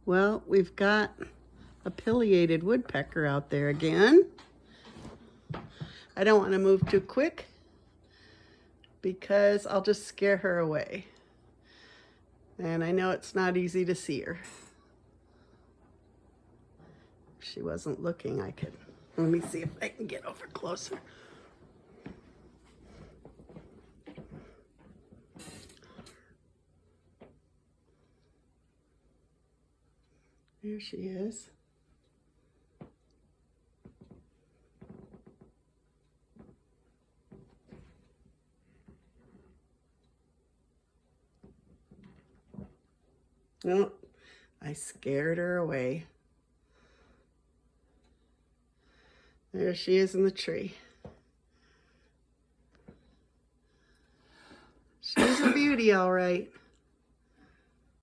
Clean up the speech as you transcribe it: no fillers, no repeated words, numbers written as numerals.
Well, we've got a pileated woodpecker out there again. I don't want to move too quick because I'll just scare her away. And I know it's not easy to see her. If she wasn't looking, I could. Let me see if I can get over closer. There she is. Oh, I scared her away. There she is in the tree. She's a beauty, all right.